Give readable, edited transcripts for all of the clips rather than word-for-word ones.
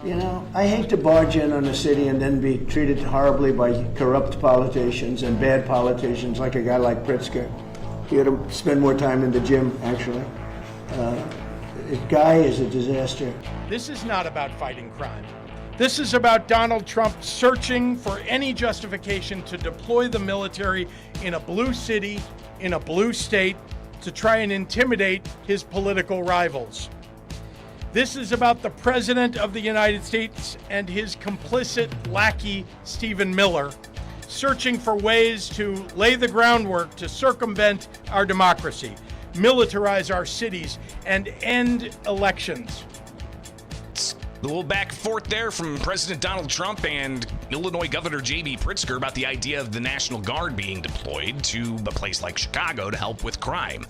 You know, I hate to barge in on a city and then be treated horribly by corrupt politicians and bad politicians like a guy like Pritzker. He ought to spend more time in the gym, actually. The guy is a disaster. This is not about fighting crime. This is about Donald Trump searching for any justification to deploy the military in a blue city, in a blue state, to try and intimidate his political rivals. This is about the President of the United States and his complicit lackey, Stephen Miller, searching for ways to lay the groundwork to circumvent our democracy, militarize our cities, and end elections. A little back and forth there from President Donald Trump and Illinois Governor J.B. Pritzker about the idea of the National Guard being deployed to a place like Chicago to help with crime.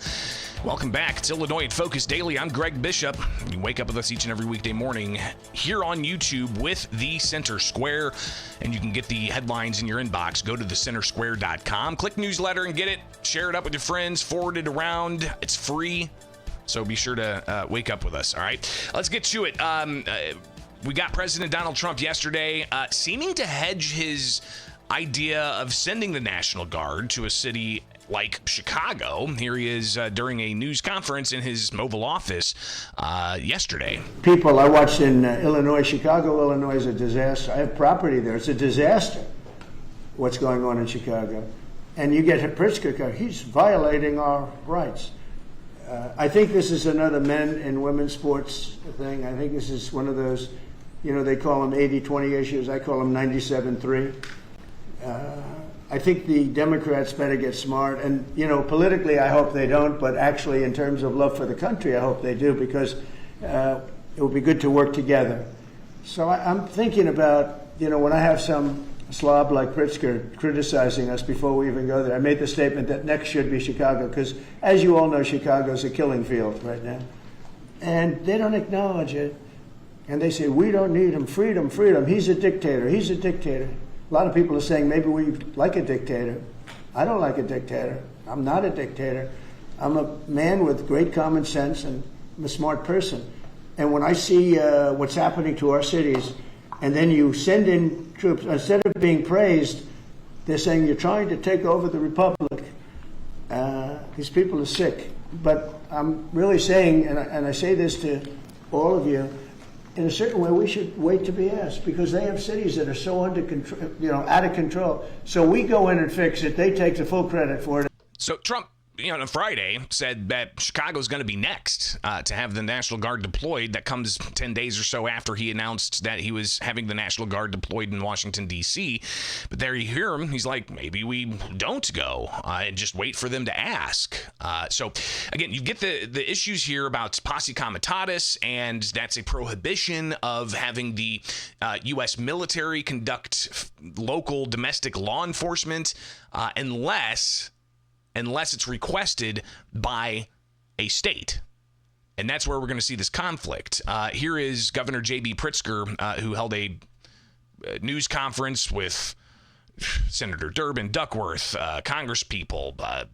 Welcome back. It's Illinois in Focus Daily. I'm Greg Bishop. You can wake up with us each and every weekday morning here on YouTube with The Center Square, and you can get the headlines in your inbox. Go to thecentersquare.com, click newsletter and get it. Share it up with your friends, forward it around. It's free. So be sure to wake up with us, all right? Let's get to it. We got President Donald Trump yesterday seeming to hedge his idea of sending the National Guard to a city like Chicago. Here he is during a news conference in his Oval Office yesterday. People I watched in Illinois, Chicago, Illinois is a disaster. I have property there. It's a disaster what's going on in Chicago. And you get Pritzker, he's violating our rights. I think this is another men and women's sports thing. I think this is one of those, you know, they call them 80-20 issues. I call them 97-3. I think the Democrats better get smart. And, you know, politically, I hope they don't. But actually, in terms of love for the country, I hope they do, because it would be good to work together. So I'm thinking about, you know, when I have some slob like Pritzker criticizing us before we even go there, I made the statement that next should be Chicago, because as you all know, Chicago's a killing field right now. And they don't acknowledge it. And they say, we don't need him, freedom, freedom. He's a dictator, he's a dictator. A lot of people are saying maybe we like a dictator. I don't like a dictator. I'm not a dictator. I'm a man with great common sense, and I'm a smart person. And when I see what's happening to our cities, and then you send in troops, instead of being praised, they're saying you're trying to take over the republic. These people are sick. But I'm really saying, and I say this to all of you, in a certain way we should wait to be asked, because they have cities that are so under control, you know, out of control. So we go in and fix it. They take the full credit for it. So Trump, you know, on Friday said that Chicago's going to be next to have the National Guard deployed. That comes 10 days or so after he announced that he was having the National Guard deployed in Washington, D.C. But there you hear him. He's like, maybe we don't go and just wait for them to ask. So, again, you get the issues here about posse comitatus, and that's a prohibition of having the U.S. military conduct local domestic law enforcement unless it's requested by a state. And that's where we're going to see this conflict. Here is Governor J.B. Pritzker, who held a news conference with Senator Durbin, Duckworth, congresspeople.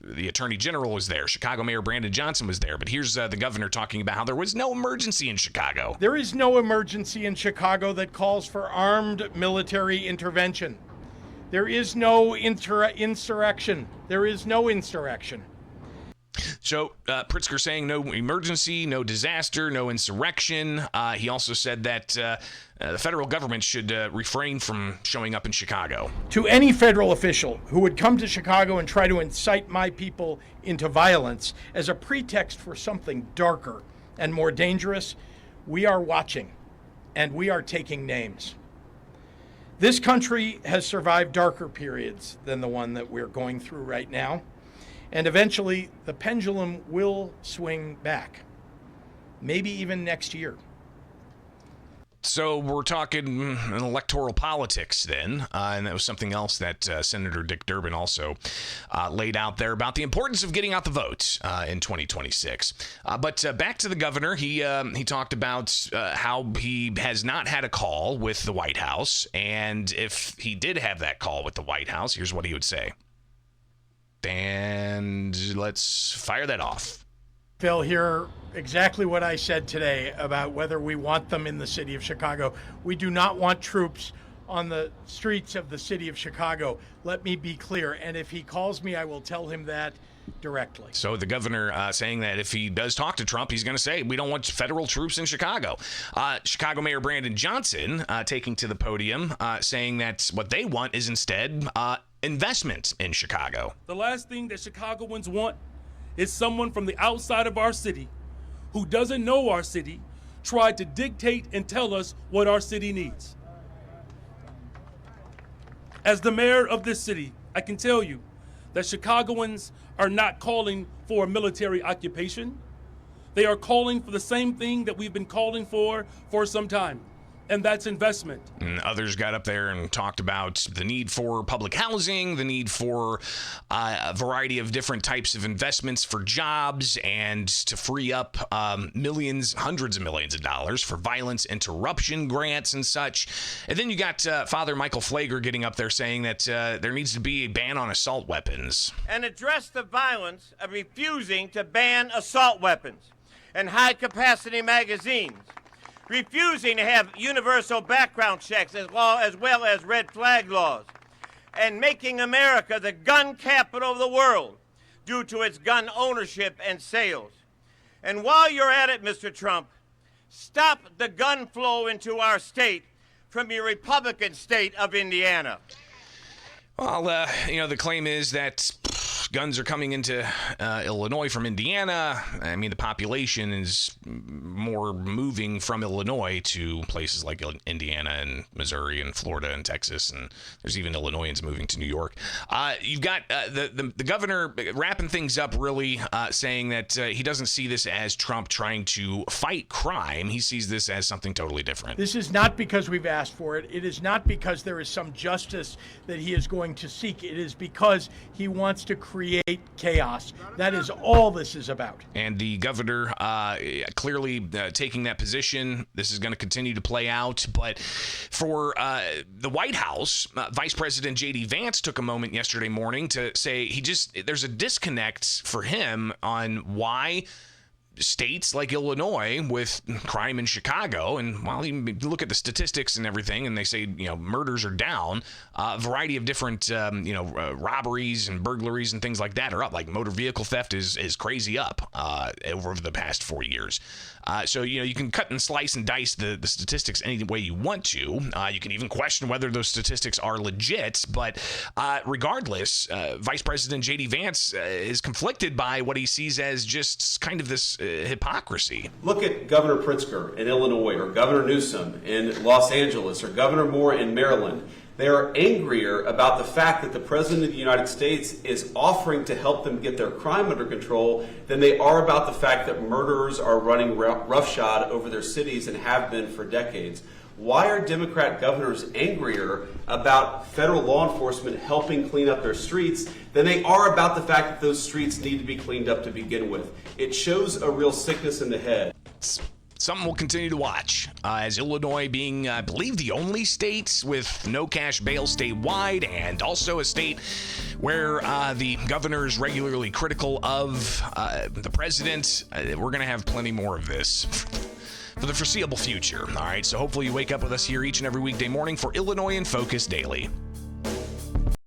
The Attorney General was there. Chicago Mayor Brandon Johnson was there. But here's the governor talking about how there was no emergency in Chicago. There is no emergency in Chicago that calls for armed military intervention. There is no insurrection. There is no insurrection. So Pritzker saying no emergency, no disaster, no insurrection. He also said that the federal government should refrain from showing up in Chicago. To any federal official who would come to Chicago and try to incite my people into violence as a pretext for something darker and more dangerous, we are watching, and we are taking names. This country has survived darker periods than the one that we're going through right now, and eventually the pendulum will swing back, maybe even next year. So we're talking electoral politics then, and that was something else that Senator Dick Durbin also laid out there about the importance of getting out the vote in 2026. But back to the governor, he talked about how he has not had a call with the White House, and if he did have that call with the White House, here's what he would say. And let's fire that off. Phil, hear exactly what I said today about whether we want them in the city of Chicago. We do not want troops on the streets of the city of Chicago. Let me be clear. And if he calls me, I will tell him that directly. So the governor saying that if he does talk to Trump, he's going to say, we don't want federal troops in Chicago. Chicago Mayor Brandon Johnson taking to the podium saying that what they want is instead investment in Chicago. The last thing that Chicagoans want is someone from the outside of our city who doesn't know our city try to dictate and tell us what our city needs. As the mayor of this city, I can tell you that Chicagoans are not calling for a military occupation. They are calling for the same thing that we've been calling for some time, and that's investment. And others got up there and talked about the need for public housing, the need for a variety of different types of investments for jobs, and to free up millions, hundreds of millions of dollars for violence interruption grants and such. And then you got Father Michael Flager getting up there saying that there needs to be a ban on assault weapons. And address the violence of refusing to ban assault weapons and high-capacity magazines, refusing to have universal background checks as well as red flag laws, and making America the gun capital of the world due to its gun ownership and sales. And while you're at it, Mr. Trump, stop the gun flow into our state from your Republican state of Indiana. Well, the claim is that guns are coming into Illinois from Indiana. I mean, the population is more moving from Illinois to places like Indiana and Missouri and Florida and Texas, and there's even Illinoisans moving to New York. You've got the governor wrapping things up, really saying that he doesn't see this as Trump trying to fight crime. He sees this as something totally different. This is not because we've asked for it. It is not because there is some justice that he is going to seek. It is because he wants to create chaos. That is all this is about. And the governor clearly taking that position. This is going to continue to play out. But for the White House, Vice President J.D. Vance took a moment yesterday morning to say there's a disconnect for him on why states like Illinois with crime in Chicago, and while you look at the statistics and everything, and they say, murders are down, a variety of different, robberies and burglaries and things like that are up. Like motor vehicle theft is crazy up over the past 4 years. So, you can cut and slice and dice the statistics any way you want to. You can even question whether those statistics are legit. But regardless, Vice President J.D. Vance is conflicted by what he sees as just kind of this hypocrisy. Look at Governor Pritzker in Illinois, or Governor Newsom in Los Angeles, or Governor Moore in Maryland. They are angrier about the fact that the President of the United States is offering to help them get their crime under control than they are about the fact that murderers are running roughshod over their cities and have been for decades. Why are Democrat governors angrier about federal law enforcement helping clean up their streets than they are about the fact that those streets need to be cleaned up to begin with? It shows a real sickness in the head. Something we'll continue to watch, as Illinois being, I believe, the only state with no cash bail statewide, and also a state where the governor is regularly critical of the president. We're going to have plenty more of this for the foreseeable future. All right, so hopefully you wake up with us here each and every weekday morning for Illinois in Focus Daily.